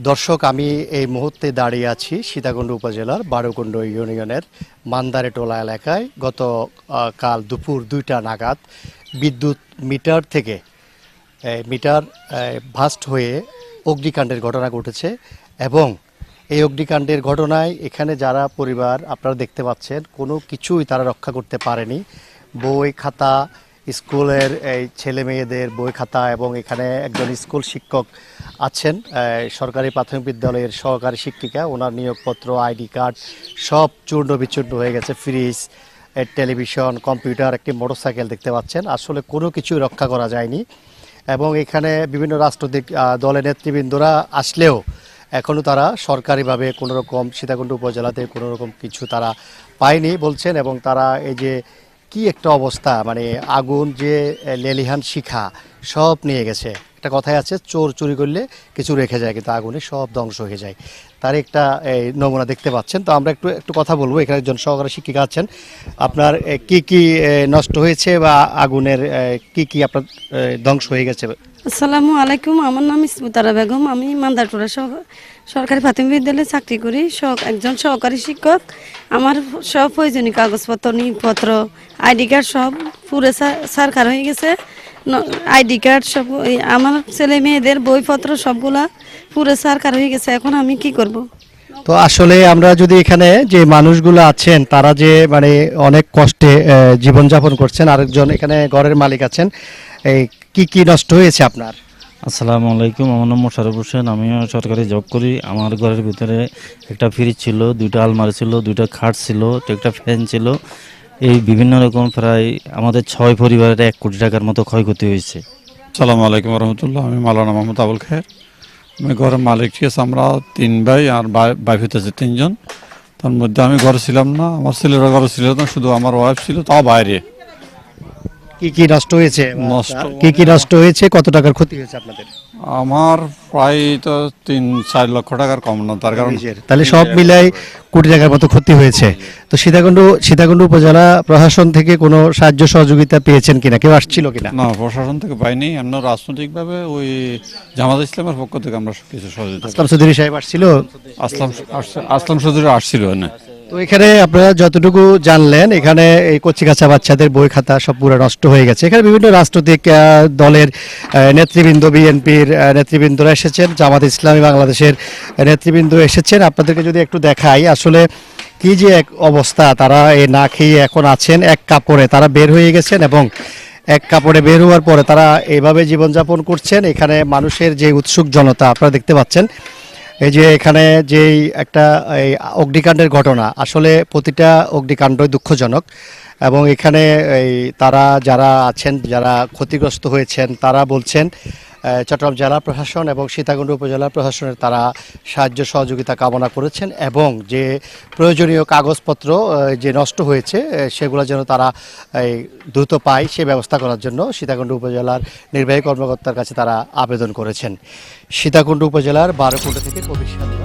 দর্শক, আমি এই মুহূর্তে দাঁড়িয়ে আছি সীতাকুণ্ড উপজেলার বারোকুণ্ড ইউনিয়নের মান্দারেটোলা এলাকায়। গত কাল দুপুর 2টা নাগাদ বিদ্যুৎ মিটার থেকে মিটার ভাস্ট হয়ে অগ্নিকাণ্ডের ঘটনা ঘটেছে এবং এই অগ্নিকাণ্ডের ঘটনায় এখানে যারা পরিবার আপনারা দেখতে পাচ্ছেন, কোনো কিছুই তারা রক্ষা করতে পারেনি। বই খাতা, স্কুলের এই ছেলে মেয়েদের বই খাতা এবং এখানে একজন স্কুল শিক্ষক আছেন, সরকারি প্রাথমিক বিদ্যালয়ের সহকারী শিক্ষিকা, ওনার নিয়োগপত্র, আইডি কার্ড সব চূর্ণ বিচূর্ণ হয়ে গেছে। ফ্রিজ, টেলিভিশন, কম্পিউটার, একটি মোটরসাইকেল দেখতে পাচ্ছেন। আসলে কোনো কিছুই রক্ষা করা যায়নি এবং এখানে বিভিন্ন রাজনৈতিক দলের নেতৃবৃন্দরা আসলেও এখনও তারা সরকারিভাবে কোনো রকম সীতাকুণ্ড উপজেলাতে কোনো রকম কিছু তারা পায়নি বলছেন। এবং তারা এই যে কি একটা অবস্থা, মানে আগুন যে লেলিহান শিখা সব নিয়ে গেছে। একটা কথাই আছে, চোর চুরি করলে কিছু রেখে যায়, কিন্তু আগুনে সব ধ্বংস হয়ে যায়। তার একটা নমুনা দেখতে পাচ্ছেন। তো আমরা একটু কথা বলবো। এখানে একজন সহকারী শিক্ষিকা আছেন। আপনার কি কি নষ্ট হয়েছে বা আগুনের কি কি আপনার ধ্বংস হয়ে গেছে? আসসালামু আলাইকুম, আমার নাম ইসমুতারা বেগম। আমি মান্দারটোলা সরকারি প্রাথমিক বিদ্যালয়ে চাকরি করি, একজন সহকারী শিক্ষক। আমার সব প্রয়োজনীয় কাগজপত্র, নিয়োগপত্র, আইডি কার্ড সব পুরো সারখার হয়ে গেছে। আইডি কার্ড সব, আমার ছেলে মেয়েদের বইপত্র সবগুলা পুরো সারখার হয়ে গেছে। এখন আমি কি করব? তো আসলে আমরা যদি এখানে যে মানুষগুলো আছেন তারা যে মানে অনেক কষ্টে জীবনযাপন করছেন, আরেকজন এখানে ঘরের মালিক আছেন, এই কি কি নষ্ট হয়েছে আপনার? আসসালামু আলাইকুম, আমার নাম মোশাররফ হোসেন। আমিও সরকারি জব করি। আমার ঘরের ভিতরে একটা ফ্রিজ ছিল, 2টা আলমারি ছিল, 2টা খাট ছিল, একটা ফ্যান ছিল। এই বিভিন্ন রকম প্রায় আমাদের 6 পরিবারের 1 কোটি টাকার মতো ক্ষয়ক্ষতি হয়েছে। আসসালামু আলাইকুম রহমতুল্লাহ। আমি মাওলানা মোহাম্মদ আবুল খায়ের। আমি ঘরের মালিক ঠিক আছে, আমরা 3 ভাই আর ভাই হইতেছে 3 জন। তার মধ্যে আমি ঘরে ছিলাম না, আমার ছেলেরা ঘরে ছিল না, শুধু আমার ওয়াইফ ছিল, তাও বাইরে। কি কি নষ্ট হয়েছে? নষ্ট কি কি নষ্ট হয়েছে? কত টাকার ক্ষতি হয়েছে আপনাদের? আমার প্রায় তো 3-4 লক্ষ টাকার কম না, তার কারণ তাহলে সব মিলাই কোটি টাকার মতো ক্ষতি হয়েছে। তো সীতাকুণ্ড উপজেলা প্রশাসন থেকে কোনো সাহায্য সহযোগিতা পেয়েছেন কিনা? কেউ আসছিল কিনা? না, প্রশাসন থেকে পাইনি। এমন রাজনৈতিকভাবে ওই জামাত ইসলামের পক্ষ থেকে আমরা কিছু সহযোগিতা। আসলাম চৌধুরী সাহেব আসছিল? আসলাম চৌধুরী আসছিল না। তো এখানে আপনারা যতটুকু জানলেন, এখানে এই কচিকাঁচা বাচ্চাদের বই খাতা সব পুরো নষ্ট হয়ে গেছে। এখানে বিভিন্ন রাজনৈতিক দলের নেতৃবৃন্দ, বিএনপির নেতৃবৃন্দরা এসেছেন, জামাত ইসলামী বাংলাদেশের নেতৃবৃন্দ এসেছেন। আপনাদেরকে যদি একটু দেখাই, আসলে কি যে এক অবস্থা, তারা না খেয়ে এখন আছেন। এক কাপড়ে তারা বের হয়ে গেছেন এবং এক কাপড়ে বের হওয়ার পরে তারা এইভাবে জীবনযাপন করছেন। এখানে মানুষের যে উৎসুক জনতা আপনারা দেখতে পাচ্ছেন। এই যে এখানে যেই একটা এই অগ্নিকাণ্ডের ঘটনা, আসলে প্রতিটা অগ্নিকাণ্ডই দুঃখজনক এবং এখানে এই তারা যারা আছেন, যারা ক্ষতিগ্রস্ত হয়েছেন, তারা বলছেন চট্টগ্রাম জেলা প্রশাসন এবং সীতাকুণ্ড উপজেলা প্রশাসনের তারা সাহায্য সহযোগিতা কামনা করেছেন এবং যে প্রয়োজনীয় কাগজপত্র যে নষ্ট হয়েছে সেগুলো যেন তারা দ্রুত পায় সে ব্যবস্থা করার জন্য সীতাকুণ্ড উপজেলার নির্বাহী কর্মকর্তার কাছে তারা আবেদন করেছেন। সীতাকুণ্ড উপজেলার বারোকুণ্ড থেকে কবির সাথে।